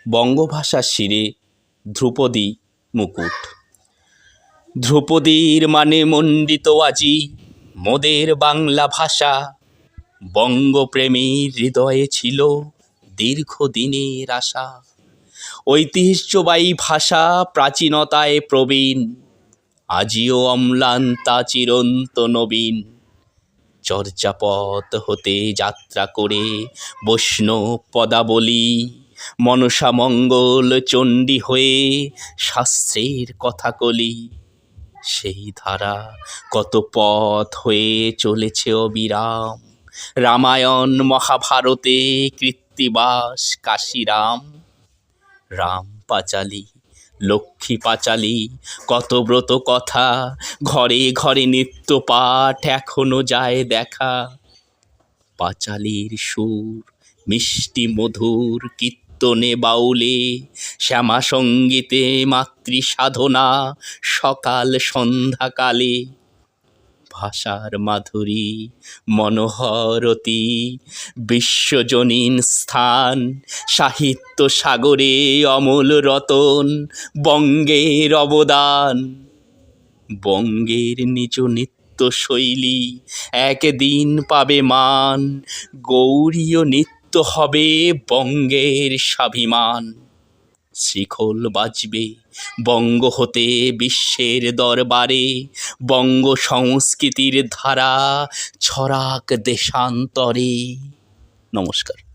বঙ্গভাষা শিরে ধ্রুপদী মুকুট। ধ্রুপদীর মানে মণ্ডিত আজি মোদের বাংলা ভাষা। বঙ্গপ্রেমীর হৃদয়ে ছিল দীর্ঘদিনের আশা। ঐতিহ্যবাহী ভাষা প্রাচীনতায় প্রবীণ, আজিও অম্লান তা চিরন্ত নবীন। চর্যাপদ হতে যাত্রা করে বৈষ্ণব পদাবলী, মনসা মঙ্গল চণ্ডী হয়ে শাস্ত্রের কথা কলি। সেই ধারা কত পথ হয়ে চলেছে অবিরাম, রামায়ণ মহাভারতে কৃত্তিবাস কাশিরাম। রাম পাঁচালী লক্ষ্মী পাঁচালী কত ব্রত কথা, ঘরে ঘরে নিত্য পাঠ এখনো যায় দেখা। পাঁচালীর সুর মিষ্টি মধুর কীর্তনে বাউলে, শ্যামা সঙ্গীতে মাতৃ সাধনা সকাল সন্ধ্যাকালে। ভাষার মাধুরী মনোহরতী বিশ্বজনীন স্থান, সাহিত্য সাগরে অমূল রতন বঙ্গের অবদান। বঙ্গের নিজ নিত্য শৈলী একদিন পাবে মান, গৌরীয় নিত্য হবে বঙ্গের স্বাভিমান। শিখল বাজবে বঙ্গ হতে বিশ্বের দরবারে, বঙ্গ সংস্কৃতির ধারা ছড়াক দেশান্তরে। নমস্কার।